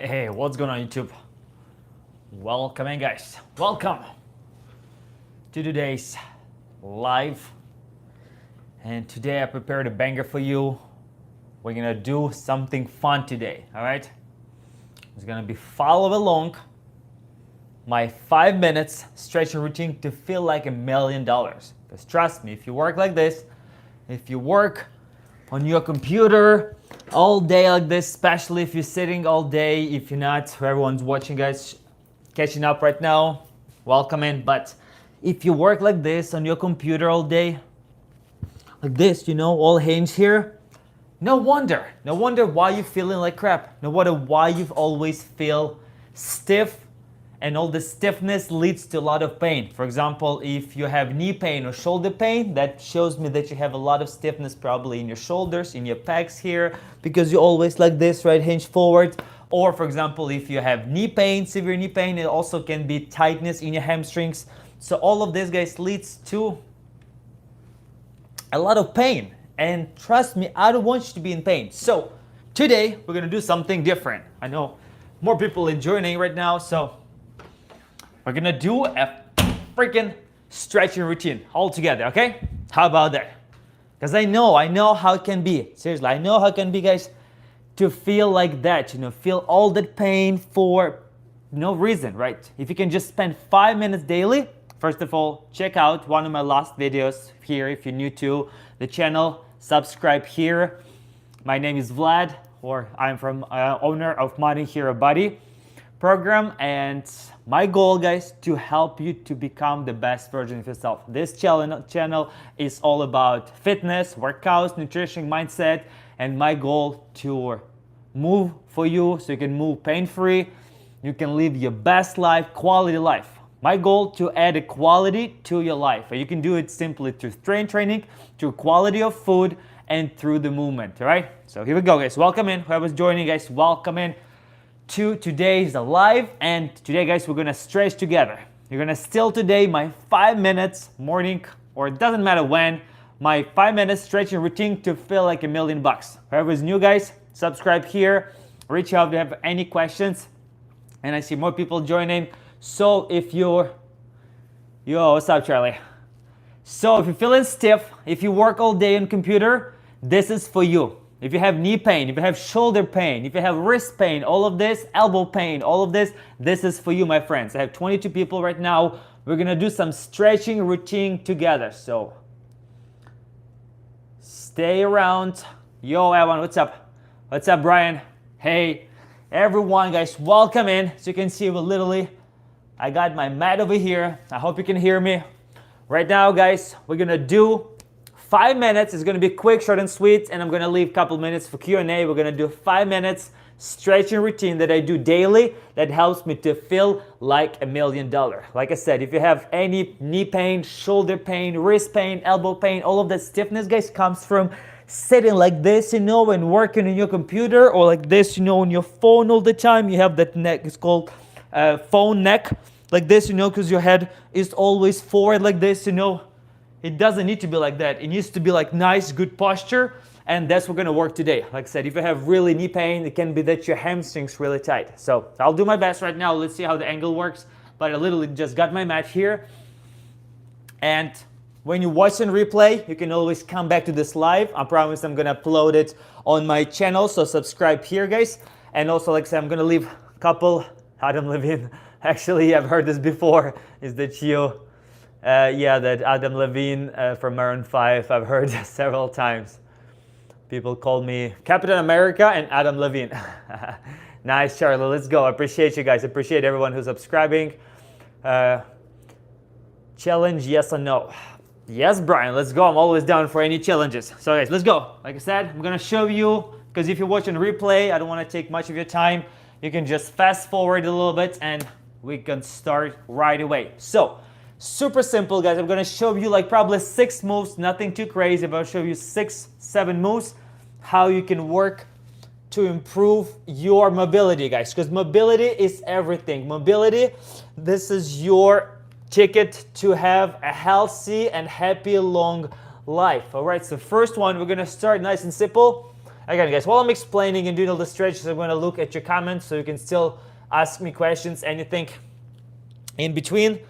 Hey, what's going on YouTube? Welcome in guys. Welcome to today's live. And today I prepared a banger for you. We're gonna do something fun today, all right? It's gonna be follow along my 5 minutes stretching routine to feel like $1 million. Because trust me, if you work like this, if you work on your computer all day like this, especially if you're sitting all day, if you're not, everyone's watching guys, catching up right now, welcome in. But if you work like this on your computer all day, like this, you know, all hinge here, no wonder why you're feeling like crap. No wonder why you always feel stiff, and all the stiffness leads to a lot of pain. For example, if you have knee pain or shoulder pain, that shows me that you have a lot of stiffness probably in your shoulders, in your pecs here, because you're always like this, right, hinge forward. Or for example, if you have knee pain, severe knee pain, it also can be tightness in your hamstrings. So all of this, guys, leads to a lot of pain. And trust me, I don't want you to be in pain. So today, we're gonna do something different. I know more people are joining right now, so we're gonna do a freaking stretching routine all together, okay? How about that? Because I know how it can be. Seriously, I know how it can be, guys, to feel like that, you know, feel all that pain for no reason, right? If you can just spend 5 minutes daily, first of all, check out one of my last videos here if you're new to the channel, subscribe here. My name is Vlad, or I'm from owner of Money Hero Body program, and my goal, guys, to help you to become the best version of yourself. This channel is all about fitness, workouts, nutrition, mindset, and my goal to move for you so you can move pain-free, you can live your best life, quality life. My goal to add a quality to your life. You can do it simply through training, through quality of food, and through the movement, all right? So here we go, guys. Welcome in. Whoever's joining, guys, welcome in to today's live. And today, guys, we're gonna stretch together. You're gonna steal today my 5 minutes morning, or it doesn't matter when, my 5 minutes stretching routine to feel like $1 million. Whoever's new, guys, subscribe here, reach out if you have any questions. And I see more people joining. So if you're, what's up, Charlie? So if you're feeling stiff, if you work all day on computer, this is for you. If you have knee pain, if you have shoulder pain, if you have wrist pain, all of this, elbow pain, all of this is for you, my friends. I have 22 people right now. We're gonna do some stretching routine together. So stay around. Yo, Evan, what's up? What's up, Brian? Hey, everyone, guys, welcome in. So you can see I got my mat over here. I hope you can hear me. Right now, guys, we're gonna do 5 minutes. It's gonna be quick, short and sweet, and I'm gonna leave a couple minutes for Q&A. We're gonna do 5 minutes stretching routine that I do daily that helps me to feel like $1 million. Like I said, if you have any knee pain, shoulder pain, wrist pain, elbow pain, all of that stiffness, guys, comes from sitting like this, you know, and working on your computer, or like this, you know, on your phone all the time. You have that neck, it's called phone neck, like this, you know, because your head is always forward like this, you know. It doesn't need to be like that. It needs to be like nice, good posture, and that's what we're gonna work today. Like I said, if you have really knee pain, it can be that your hamstrings really tight. So I'll do my best right now. Let's see how the angle works. But I literally just got my mat here. And when you watch and replay, you can always come back to this live. I promise I'm gonna upload it on my channel, so subscribe here, guys. And also, like I said, I'm gonna leave a couple, Adam Levine. Actually, I've heard this before. Is that you? Yeah, that Adam Levine from Maroon 5, I've heard several times. People call me Captain America and Adam Levine. Nice, Charlie, let's go. I appreciate you guys. I appreciate everyone who's subscribing. Challenge, yes or no? Yes, Brian, let's go. I'm always down for any challenges. So guys, let's go. Like I said, I'm gonna show you, because if you're watching replay, I don't wanna take much of your time. You can just fast forward a little bit and we can start right away. So, super simple, guys. I'm gonna show you like probably 6 moves, nothing too crazy, but I'll show you 6, 7 moves, how you can work to improve your mobility, guys, because mobility is everything. Mobility, this is your ticket to have a healthy and happy long life. All right, so first one, we're gonna start nice and simple. Again, guys, while I'm explaining and doing all the stretches, I'm going to look at your comments so you can still ask me questions, anything in between.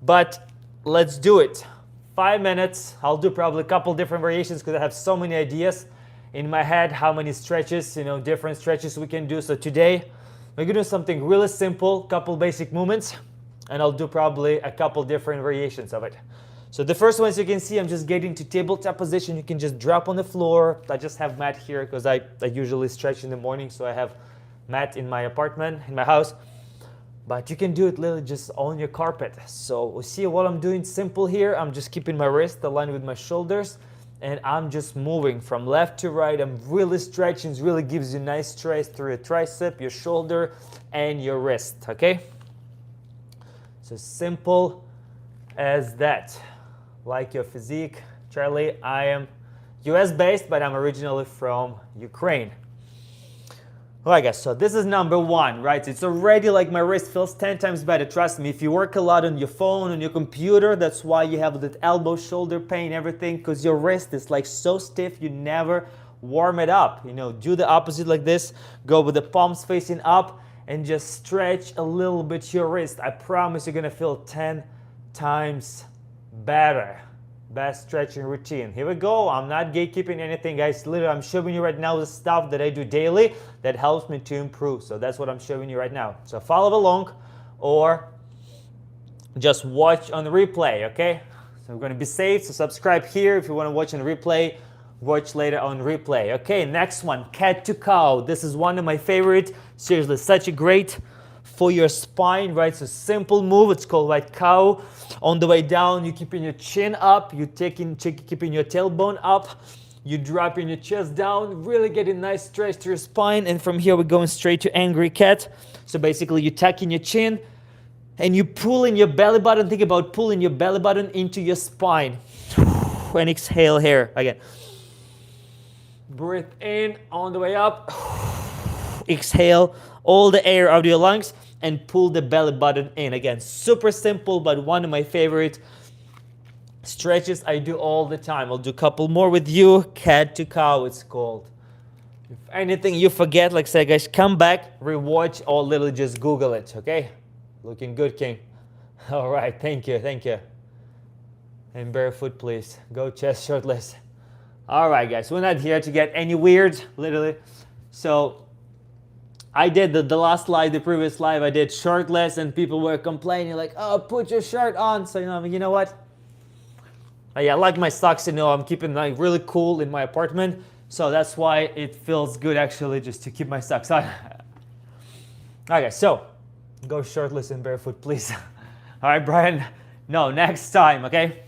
But let's do it. 5 minutes. I'll do probably a couple different variations because I have so many ideas in my head, how many stretches, different stretches we can do. So today, we're going to do something really simple, couple basic movements, and I'll do probably a couple different variations of it. So the first one, as you can see, I'm just getting to tabletop position. You can just drop on the floor. I just have mat here because I usually stretch in the morning, so I have mat in my apartment, in my house. But you can do it literally just on your carpet. So we see what I'm doing simple here. I'm just keeping my wrist aligned with my shoulders, and I'm just moving from left to right. I'm really stretching. It really gives you nice stretch through your tricep, your shoulder, and your wrist, okay? So simple as that. Like your physique, Charlie, I am US based, but I'm originally from Ukraine. Alright guys, so this is number one, right? It's already like my wrist feels 10 times better. Trust me, if you work a lot on your phone, on your computer, that's why you have that elbow, shoulder pain, everything, because your wrist is like so stiff, you never warm it up. Do the opposite like this, go with the palms facing up and just stretch a little bit your wrist. I promise you're gonna feel 10 times better. Best stretching routine. Here we go. I'm not gatekeeping anything, guys. Literally, I'm showing you right now the stuff that I do daily that helps me to improve. So that's what I'm showing you right now. So follow along or just watch on the replay, okay? So we're going to be safe. So subscribe here if you want to watch on replay. Watch later on replay. Okay, next one, cat to cow. This is one of my favorite. Seriously, such a great for your spine, right? So simple move. It's called white cow. On the way down, you're keeping your chin up. You're keeping your tailbone up. You're dropping your chest down. Really getting nice stretch to your spine. And from here, we're going straight to angry cat. So basically, you're tucking your chin and you pulling your belly button. Think about pulling your belly button into your spine. And exhale here again. Breathe in on the way up. Exhale all the air out of your lungs and pull the belly button in. Again, super simple, but one of my favorite stretches I do all the time. I'll do a couple more with you. Cat to cow, it's called. If anything you forget, like I said, guys, come back, rewatch, or literally just Google it, okay? Looking good, King. All right, thank you. And barefoot, please. Go chest shirtless. All right, guys, we're not here to get any weird, literally. So I did the last live, the previous live, I did shirtless, and people were complaining like, oh, put your shirt on. So, you know what? Yeah, I like my socks, I'm keeping like really cool in my apartment. So that's why it feels good actually just to keep my socks on. Okay, so go shirtless and barefoot, please. All right, Brian. No, next time, okay?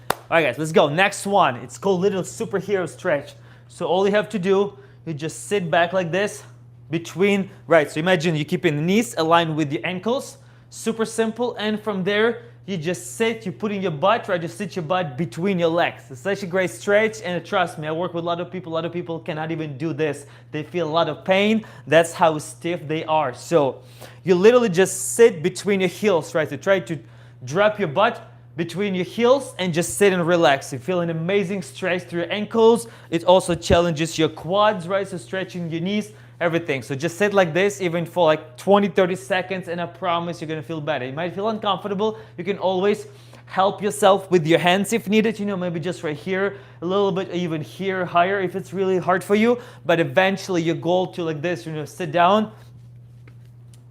All right, guys, let's go. Next one. It's called little superhero stretch. So all you have to do, you just sit back like this between, right, so imagine you're keeping the knees aligned with the ankles. Super simple. And from there, you just sit, you're putting your butt, right, just sit your butt between your legs. It's such a great stretch, and trust me, I work with a lot of people cannot even do this. They feel a lot of pain. That's how stiff they are. So you literally just sit between your heels, right, so try to drop your butt between your heels and just sit and relax. You feel an amazing stretch through your ankles. It also challenges your quads, right? So stretching your knees, everything. So just sit like this even for like 20-30 seconds, and I promise you're gonna feel better. You might feel uncomfortable. You can always help yourself with your hands if needed, maybe just right here a little bit, even here higher if it's really hard for you. But eventually your goal to like this, sit down.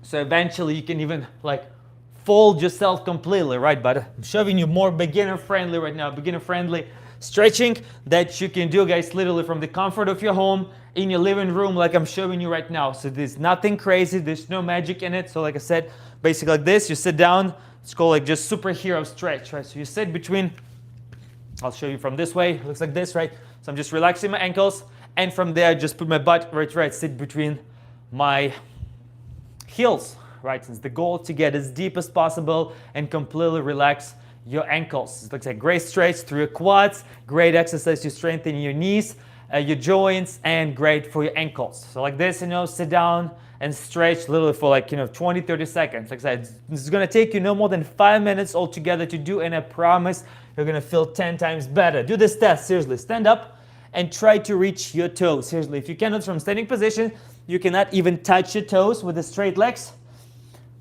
So eventually you can even like fold yourself completely, right? But I'm showing you more beginner friendly right now, beginner friendly stretching that you can do, guys, literally from the comfort of your home, in your living room, like I'm showing you right now. So there's nothing crazy, there's no magic in it. So like I said, basically like this, you sit down, it's called like just superhero stretch, right? So you sit between, I'll show you from this way, it looks like this, right? So I'm just relaxing my ankles, and from there I just put my butt right, sit between my heels, right? Since the goal to get as deep as possible and completely relax your ankles. It looks like great stretch through your quads, great exercise to strengthen your knees, your joints, and great for your ankles. So like this, sit down and stretch literally for like, 20-30 seconds. Like I said, this is gonna take you no more than 5 minutes altogether to do, and I promise you're gonna feel 10 times better. Do this test, seriously. Stand up and try to reach your toes. Seriously, if you cannot from standing position, you cannot even touch your toes with the straight legs,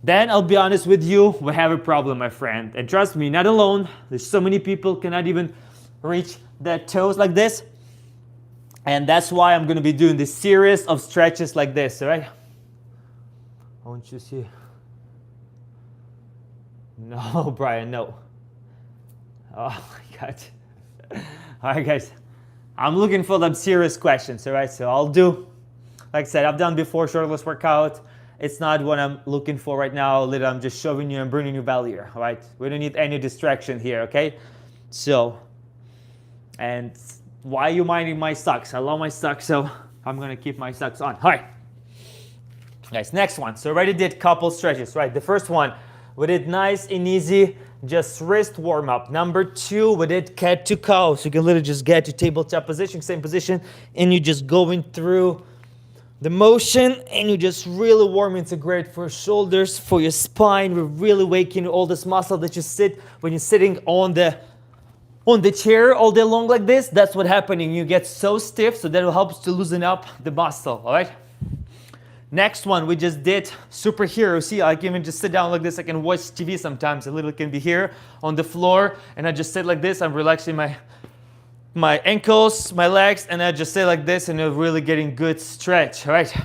then I'll be honest with you, we have a problem, my friend. And trust me, not alone. There's so many people cannot even reach their toes like this. And that's why I'm going to be doing this series of stretches like this, all right? I want you to see. No, Brian, no. Oh my God. All right, guys. I'm looking for them serious questions, all right? So I'll do, like I said, I've done before shirtless workout. It's not what I'm looking for right now. Literally, I'm just showing you and bringing you value, all right? We don't need any distraction here, okay? So, and why are you minding my socks? I love my socks, so I'm gonna keep my socks on. All right, guys, next one. So already did couple stretches, right? The first one, we did nice and easy, just wrist warm up. Number 2, we did cat to cow. So you can literally just get to tabletop position, same position, and you're just going through the motion, and you just really warm. It's great for shoulders, for your spine. We're really waking all this muscle that you sit when you're sitting on the chair all day long like this. That's what's happening. You get so stiff, so that will help to loosen up the muscle, all right? Next one, we just did superhero. See, I can even just sit down like this. I can watch TV sometimes. I literally can be here on the floor, and I just sit like this. I'm relaxing my ankles, my legs, and I just sit like this, and you're really getting good stretch, all right?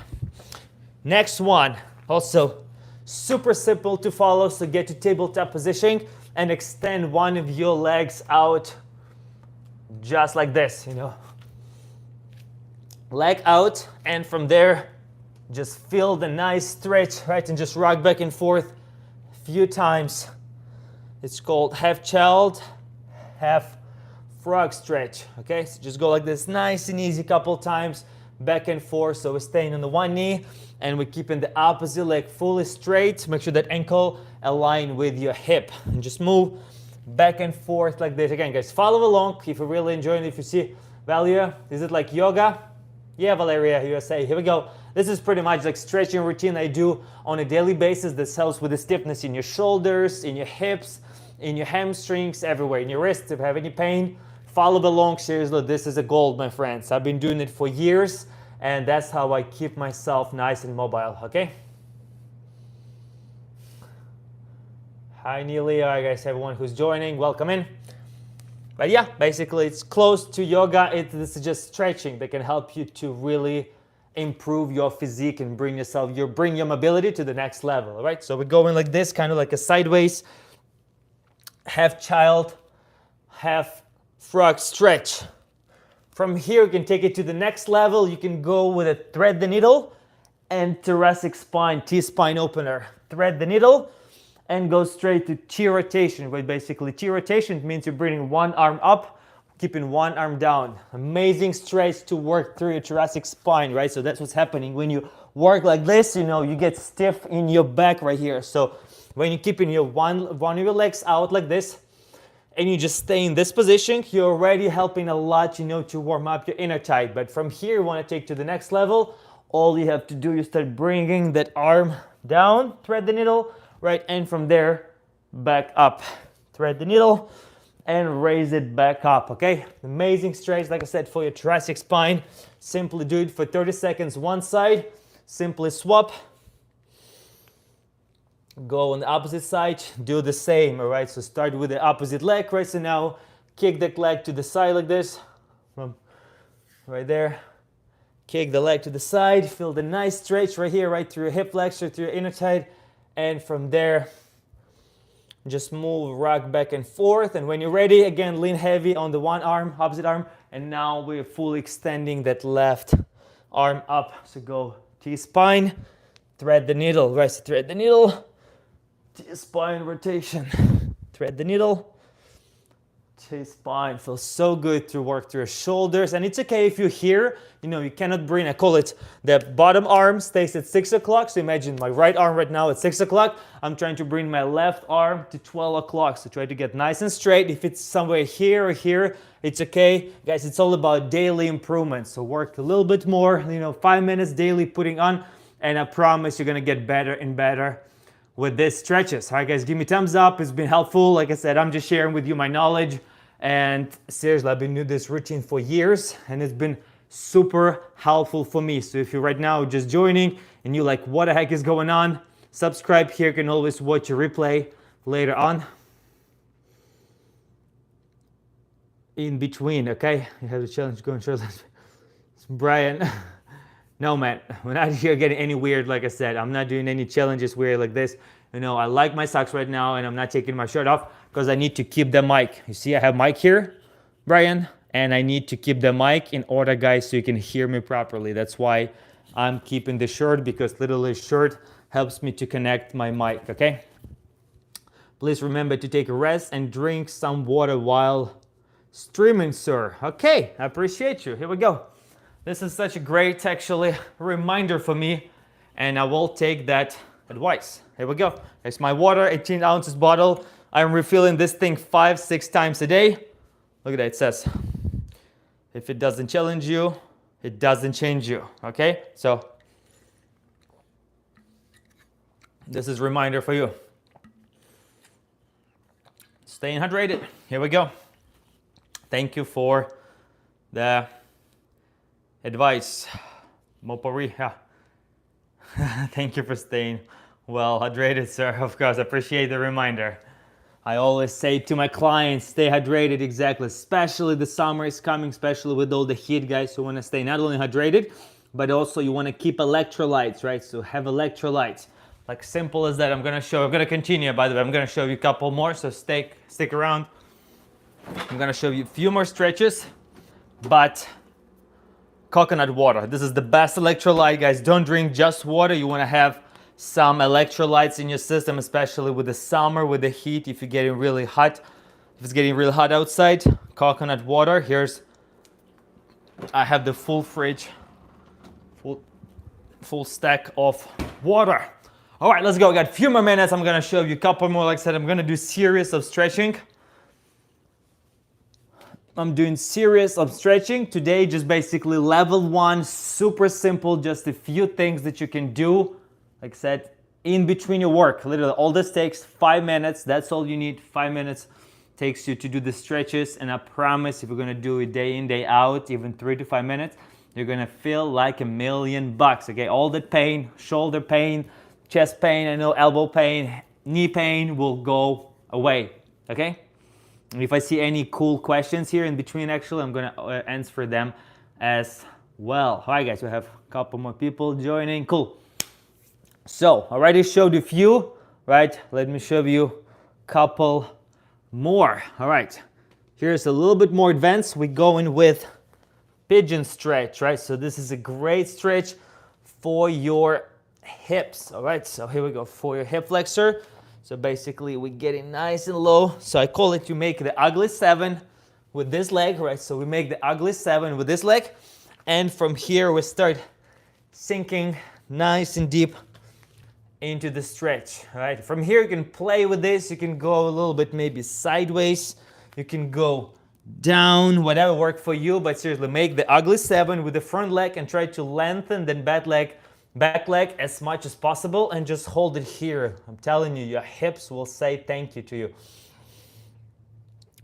Next one, also super simple to follow. So get to tabletop position and extend one of your legs out just like this, you know. Leg out, and from there, just feel the nice stretch, right? And just rock back and forth a few times. It's called half child, half frog stretch, okay? So just go like this, nice and easy, couple times, back and forth. So we're staying on the one knee, and we're keeping the opposite leg fully straight. Make sure that ankle align with your hip, and just move back and forth like this. Again, guys, follow along if you're really enjoying it. If you see value, is it like yoga? Yeah, Valeria, USA. Here we go. This is pretty much like stretching routine I do on a daily basis that helps with the stiffness in your shoulders, in your hips, in your hamstrings, everywhere, in your wrists. If you have any pain, follow along. Seriously, this is a gold, my friends. I've been doing it for years, and that's how I keep myself nice and mobile, okay? Hi, Neely. Hi, guys, everyone who's joining, welcome in. But yeah, basically, it's close to yoga. This is just stretching that can help you to really improve your physique and bring your mobility to the next level, all right? So we're going like this, kind of like a sideways, half child, half frog stretch. From here, you can take it to the next level. You can go with a thread the needle and thoracic spine, T-spine opener. Thread the needle and go straight to T-rotation, where basically T-rotation means you're bringing one arm up, keeping one arm down. Amazing stretch to work through your thoracic spine, right? So that's what's happening. When you work like this, you know, you get stiff in your back right here. So when you're keeping your one of your legs out like this, and you just stay in this position, you're already helping a lot, you know, to warm up your inner thigh. But from here, you want to take to the next level. All you have to do is start bringing that arm down, thread the needle, right? And from there, back up. Thread the needle and raise it back up, okay? Amazing stretch, like I said, for your thoracic spine. Simply do it for 30 seconds one side. Simply swap. Go on the opposite side, do the same, all right? So start with the opposite leg, right? So now kick that leg to the side like this, from right there. Kick the leg to the side, feel the nice stretch right here, right through your hip flexor, through your inner thigh. And from there, just move, rock back and forth. And when you're ready, again, lean heavy on the one arm, opposite arm. And now we're fully extending that left arm up. So go T-spine, thread the needle, right? So thread the needle, T-spine rotation, thread the needle, T-spine. Feels so good to work through your shoulders. And it's okay if you're here, you know, you cannot bring, I call it the bottom arm stays at 6 o'clock. So imagine my right arm right now at 6 o'clock. I'm trying to bring my left arm to 12 o'clock. So try to get nice and straight. If it's somewhere here or here, it's okay. Guys, it's all about daily improvement. So work a little bit more, you know, 5 minutes daily putting on, and I promise you're gonna get better and better with these stretches. All right, guys, give me thumbs up. It's been helpful. Like I said, I'm just sharing with you my knowledge And seriously, I've been doing this routine for years and it's been super helpful for me. So if you're right now just joining and you're like, what the heck is going on? Subscribe here, you can always watch a replay later on. In between, okay? You have the challenge going shirtless. Brian, no man, we're not here getting any weird, like I said. I'm not doing any challenges weird like this. You know, I like my socks right now and I'm not taking my shirt off because I need to keep the mic. You see, I have mic here, Brian, and I need to keep the mic in order, guys, so you can hear me properly. That's why I'm keeping the shirt, because literally shirt helps me to connect my mic, okay? Please remember to take a rest and drink some water while streaming, sir. Okay, I appreciate you. Here we go. This is such a great, actually, reminder for me, and I will take that advice. Here we go. Here's my water, 18 ounces bottle. I'm refilling this thing 5-6 times a day. Look at that, it says, if it doesn't challenge you, it doesn't change you, okay? So, this is a reminder for you. Staying hydrated. Here we go. Thank you for the advice. Mopori, yeah. Thank you for staying well hydrated, sir. Of course, I appreciate the reminder. I always say to my clients, stay hydrated, exactly. Especially the summer is coming, especially with all the heat, guys. You want to stay not only hydrated, but also you want to keep electrolytes, right? So have electrolytes. Like simple as that. I'm going to continue, by the way. I'm going to show you a couple more, so stick around. I'm going to show you a few more stretches, but coconut water. This is the best electrolyte, guys. Don't drink just water. You want to have some electrolytes in your system, especially with the summer, with the heat. If you're getting really hot, if it's getting really hot outside, coconut water. I have the full fridge, full stack of water. All right, let's go. We got a few more minutes. I'm gonna show you a couple more. Like I said, I'm gonna do series of stretching. I'm doing series of stretching today, just basically level 1, super simple, just a few things that you can do, like I said, in between your work. Literally, all this takes 5 minutes. That's all you need. 5 minutes takes you to do the stretches, and I promise if you're gonna do it day in, day out, even 3 to 5 minutes, you're gonna feel like $1,000,000, okay? All that pain, shoulder pain, chest pain, I know elbow pain, knee pain will go away, okay? And if I see any cool questions here in between, actually, I'm gonna answer them as well. All right, guys, we have a couple more people joining. Cool. So, I already showed you a few, right? Let me show you a couple more. All right, here's a little bit more advanced. We're going with pigeon stretch, right? So this is a great stretch for your hips. All right, so here we go for your hip flexor. So basically we're getting nice and low. So I call it, you make the ugly 7 with this leg, right? So we make the ugly 7 with this leg, and from here we start sinking nice and deep into the stretch, right? From here you can play with this. You can go a little bit maybe sideways, you can go down, whatever works for you, but seriously, make the ugly 7 with the front leg and try to lengthen the back leg as much as possible, and just hold it here. I'm telling you, your hips will say thank you to you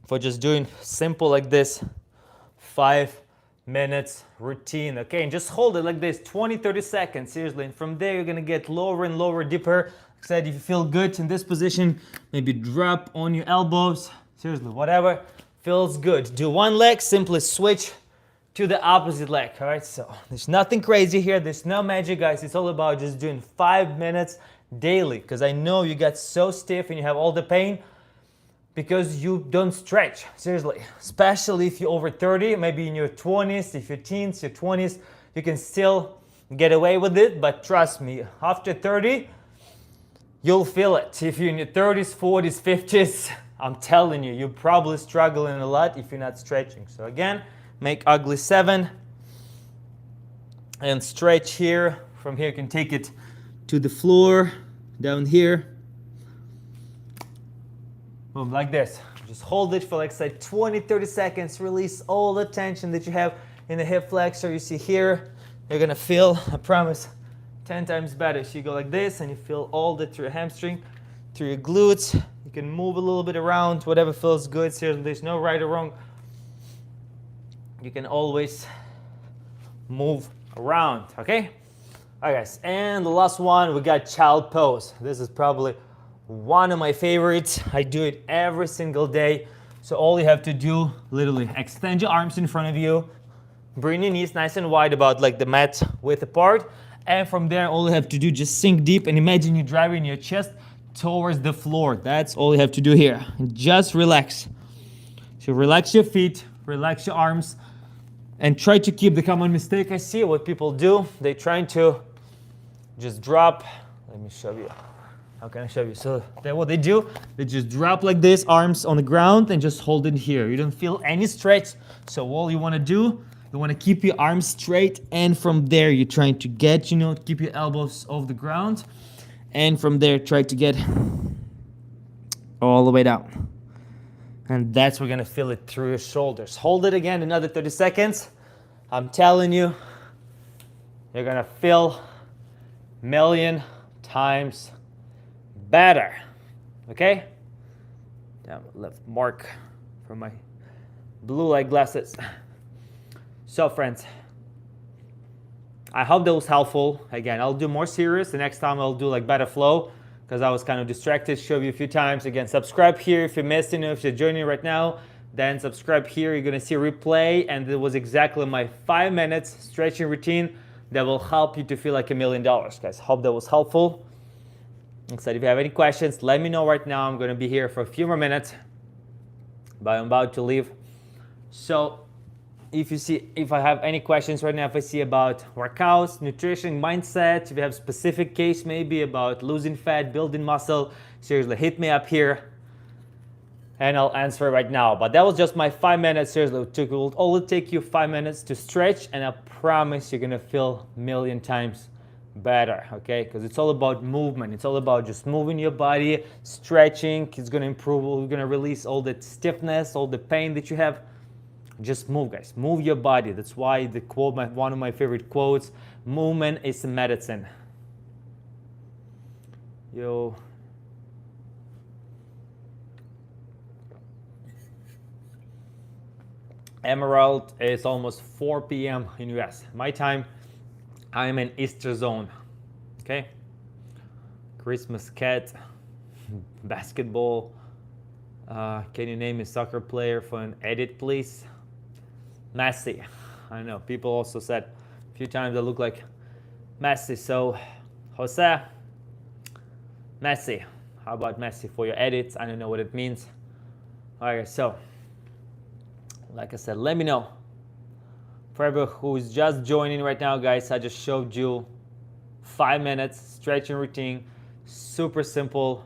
for just doing simple like this 5 minutes routine, okay? And just hold it like this 20-30 seconds, seriously, and from there you're gonna get lower and lower, deeper. Like I said, if you feel good in this position, maybe drop on your elbows, seriously, whatever feels good. Do one leg, simply switch to the opposite leg, all right? So there's nothing crazy here, there's no magic, guys. It's all about just doing 5 minutes daily, because I know you got so stiff and you have all the pain because you don't stretch, seriously. Especially if you're over 30, maybe in your 20s, if you're teens, your 20s, you can still get away with it, but trust me, after 30, you'll feel it. If you're in your 30s, 40s, 50s, I'm telling you, you're probably struggling a lot if you're not stretching. So again, make ugly 7 and stretch here. From here you can take it to the floor, down here. Boom, like this. Just hold it for like say 20-30 seconds. Release all the tension that you have in the hip flexor. You see here, you're gonna feel, I promise, 10 times better. So you go like this and you feel all that through your hamstring, through your glutes. You can move a little bit around, whatever feels good. Seriously, there's no right or wrong. You can always move around, okay? All right, guys, and the last one, we got child pose. This is probably one of my favorites. I do it every single day. So all you have to do, literally, extend your arms in front of you, bring your knees nice and wide, about like the mat width apart, and from there, all you have to do, just sink deep and imagine you're driving your chest towards the floor. That's all you have to do here. Just relax. So relax your feet, relax your arms, and try to keep the common mistake I see what people do. They're trying to just drop. Let me show you. How can I show you? So what they do, they just drop like this, arms on the ground, and just hold it here. You don't feel any stretch. So all you want to do, you want to keep your arms straight, and from there you're trying to get, keep your elbows off the ground, and from there try to get all the way down. And that's we're gonna feel it through your shoulders. Hold it again, another 30 seconds. I'm telling you, you're gonna feel million times better. Okay? Damn, left mark for my blue light glasses. So friends, I hope that was helpful. Again, I'll do more serious. The next time I'll do like better flow, because I was kind of distracted. Show you a few times. Again, subscribe here if you missed it. If you're joining right now, then subscribe here. You're gonna see a replay, and it was exactly my 5 minutes stretching routine that will help you to feel like $1 million, guys. Hope that was helpful. Like I said, if you have any questions, let me know right now. I'm gonna be here for a few more minutes, but I'm about to leave. So if I have any questions right now, if I see about workouts, nutrition, mindset, if you have specific case maybe about losing fat, building muscle, seriously, hit me up here and I'll answer right now. But that was just my 5 minutes. Seriously, it will only take you 5 minutes to stretch, and I promise you're gonna feel a million times better, okay? Because it's all about movement. It's all about just moving your body, stretching. It's gonna improve, we're gonna release all that stiffness, all the pain that you have. Just move, guys. Move your body. That's why the quote, one of my favorite quotes, movement is medicine. Yo. Emerald, it's almost 4 p.m. in US. My time, I'm in Easter zone. Okay? Christmas cat, basketball. Can you name a soccer player for an edit, please? Messi. I know people also said a few times I look like Messi. So Jose, Messi. How about Messi for your edits? I don't know what it means. All right, so like I said, let me know. For everyone who's just joining right now, guys, I just showed you 5 minutes stretching routine. Super simple.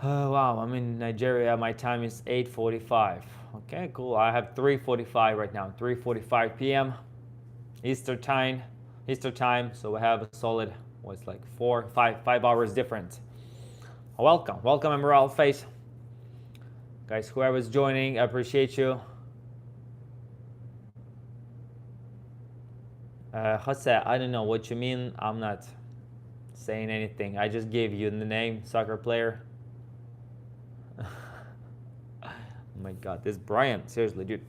Oh, wow, I'm in Nigeria. My time is 8:45. Okay, cool. I have 3:45 right now, 3:45 p.m. Eastern time. So we have a solid, what's like 5 hours difference. Welcome, Emerald Face. Guys, whoever's joining, I appreciate you. Jose, I don't know what you mean. I'm not saying anything. I just gave you the name, soccer player. Oh my God, this Brian, seriously, dude.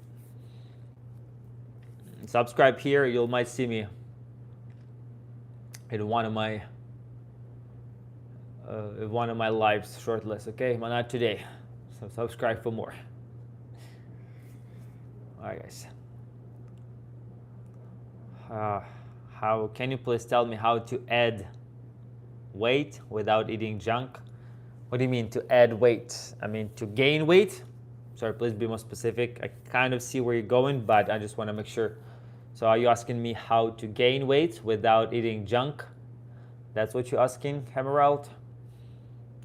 Subscribe here, you might see me in one of my lives shortlist, okay? But not today. So subscribe for more. All right, guys. How can you please tell me how to add weight without eating junk? What do you mean to add weight? I mean to gain weight? Sorry, please be more specific. I kind of see where you're going, but I just want to make sure. So are you asking me how to gain weight without eating junk? That's what you're asking, Emerald?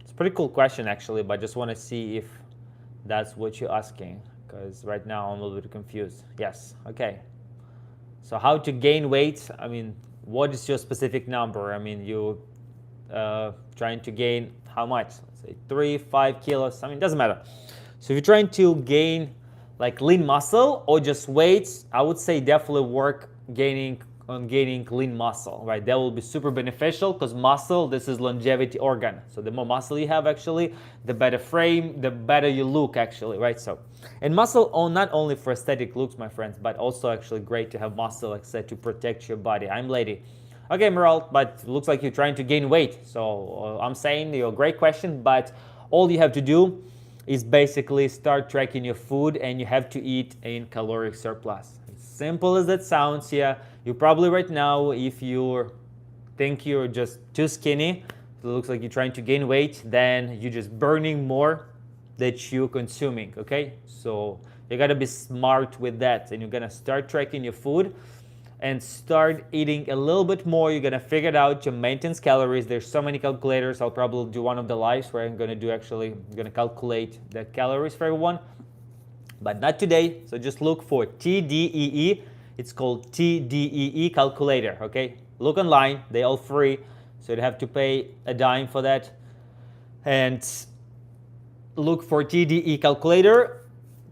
It's a pretty cool question, actually, but I just want to see if that's what you're asking, because right now I'm a little bit confused. Yes, okay. So how to gain weight? I mean, what is your specific number? I mean, you trying to gain how much? Let's say 3, 5 kilos. I mean, it doesn't matter. So if you're trying to gain like lean muscle or just weights, I would say definitely work gaining on gaining lean muscle, right? That will be super beneficial because muscle, this is longevity organ. So the more muscle you have, actually, the better frame, the better you look, actually, right? So, and muscle, not only for aesthetic looks, my friends, but also actually great to have muscle, like I said, to protect your body. I'm lady. Okay, Meral, but it looks like you're trying to gain weight. So I'm saying you're a great question, but all you have to do is basically start tracking your food, and you have to eat in caloric surplus. As simple as that sounds, yeah. You probably right now, if you think you're just too skinny, it looks like you're trying to gain weight, then you're just burning more that you're consuming, okay? So you gotta be smart with that, and you're gonna start tracking your food and start eating a little bit more. You're gonna figure out your maintenance calories. There's so many calculators. I'll probably do one of the lives where I'm gonna calculate the calories for everyone, but not today. So just look for TDEE. It's called TDEE calculator, okay? Look online, they all free, so you have to pay a dime for that. And look for TDE calculator.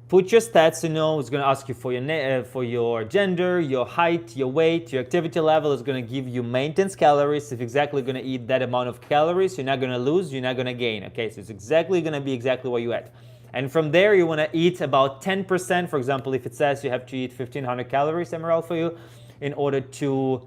Put your stats, it's going to ask you for your gender, your height, your weight, your activity level. Is going to give you maintenance calories. If exactly going to eat that amount of calories, you're not going to lose, you're not going to gain. Okay, so it's exactly going to be exactly what you at. And from there, you want to eat about 10%. For example, if it says you have to eat 1,500 calories, Emerald, for you, in order to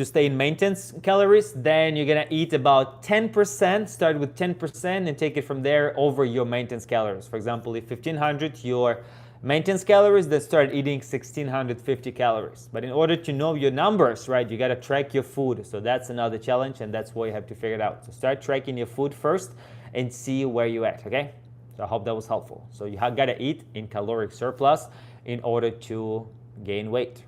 stay in maintenance calories, then you're gonna eat about 10%, start with 10% and take it from there over your maintenance calories. For example, if 1,500 your maintenance calories, then start eating 1,650 calories. But in order to know your numbers, right, you gotta track your food. So that's another challenge, and that's why you have to figure it out. So start tracking your food first and see where you're at, okay? So I hope that was helpful. So you gotta eat in caloric surplus in order to gain weight.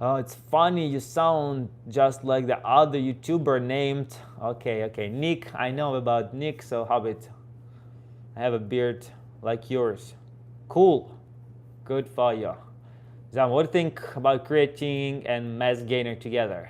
Oh, it's funny, you sound just like the other YouTuber named, okay, Nick. I know about Nick, so how about I have a beard like yours. Cool, good for you. Zam, what do you think about creatine and mass gainer together?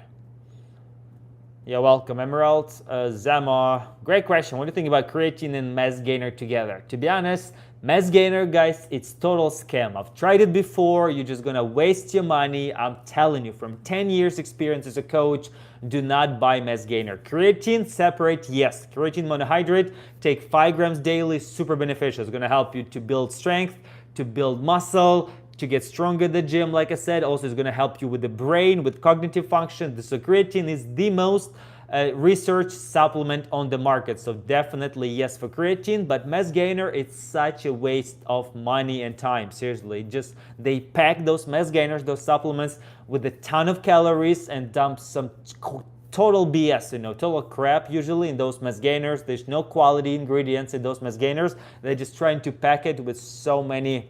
You're welcome, Emerald. Zama, great question. What do you think about creatine and mass gainer together? To be honest, mass gainer, guys, it's total scam. I've tried it before. You're just gonna waste your money. I'm telling you, from 10 years experience as a coach, do not buy mass gainer. Creatine separate, yes. Creatine monohydrate, take 5 grams daily, super beneficial. It's gonna help you to build strength, to build muscle, to get stronger at the gym, like I said. Also, it's going to help you with the brain, with cognitive function. So creatine is the most research supplement on the market. So definitely yes for creatine, but mass gainer, it's such a waste of money and time. Seriously, just they pack those mass gainers, those supplements, with a ton of calories and dump some total BS, total crap usually in those mass gainers. There's no quality ingredients in those mass gainers. They're just trying to pack it with so many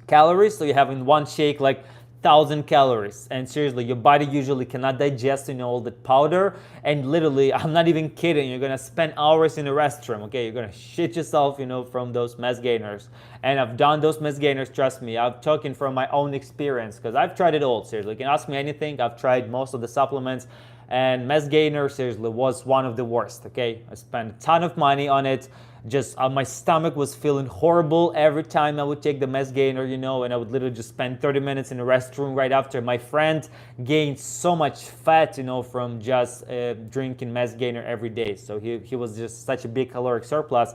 calories, so you have in one shake like 1,000 calories, and seriously, your body usually cannot digest all that powder, and literally, I'm not even kidding, you're gonna spend hours in the restroom, okay? You're gonna shit yourself, from those mass gainers. And I've done those mass gainers, trust me. I'm talking from my own experience, because I've tried it all. Seriously, you can ask me anything. I've tried most of the supplements, and mass gainer, seriously, was one of the worst, okay? I spent a ton of money on it. Just my stomach was feeling horrible every time I would take the mass gainer, and I would literally just spend 30 minutes in the restroom right after. My friend gained so much fat, from just drinking mass gainer every day. So he was just such a big caloric surplus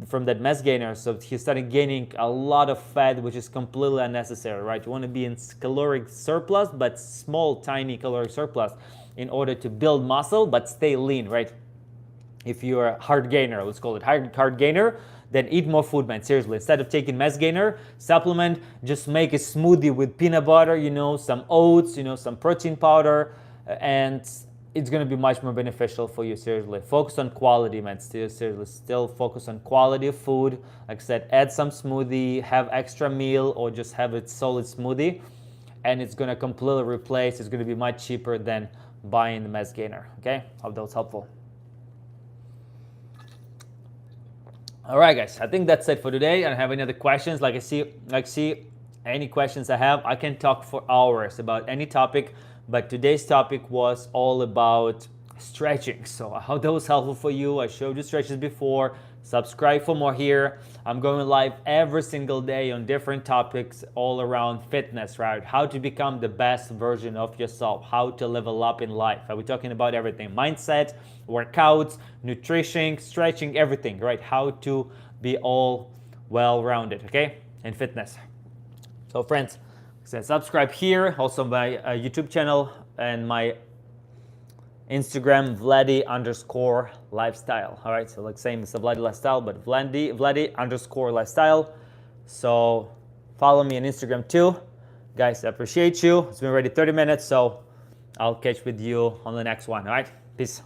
from that mass gainer. So he started gaining a lot of fat, which is completely unnecessary, right? You want to be in caloric surplus, but small, tiny caloric surplus in order to build muscle, but stay lean, right? If you're a hard gainer, let's call it hard gainer, then eat more food, man. Seriously, instead of taking mass gainer supplement, just make a smoothie with peanut butter, some oats, some protein powder, and it's gonna be much more beneficial for you. Seriously, focus on quality, man. Still focus on quality of food. Like I said, add some smoothie, have extra meal, or just have a solid smoothie, and it's gonna completely replace. It's gonna be much cheaper than buying the mass gainer. Okay, hope that was helpful. All right, guys, I think that's it for today. I don't have any other questions. Like see any questions I have, I can talk for hours about any topic, but today's topic was all about stretching. So I hope that was helpful for you. I showed you stretches before, Subscribe for more here. I'm going live every single day on different topics all around fitness, right? How to become the best version of yourself, how to level up in life. We're talking about everything: mindset, workouts, nutrition, stretching, everything, right? How to be all well-rounded, okay, in fitness. So friends, subscribe here, also my YouTube channel and my Instagram, Vladi_lifestyle. All right, so like same as the Vladi lifestyle, but Vladi_lifestyle. So follow me on Instagram too. Guys, I appreciate you. It's been already 30 minutes, so I'll catch with you on the next one. All right, peace.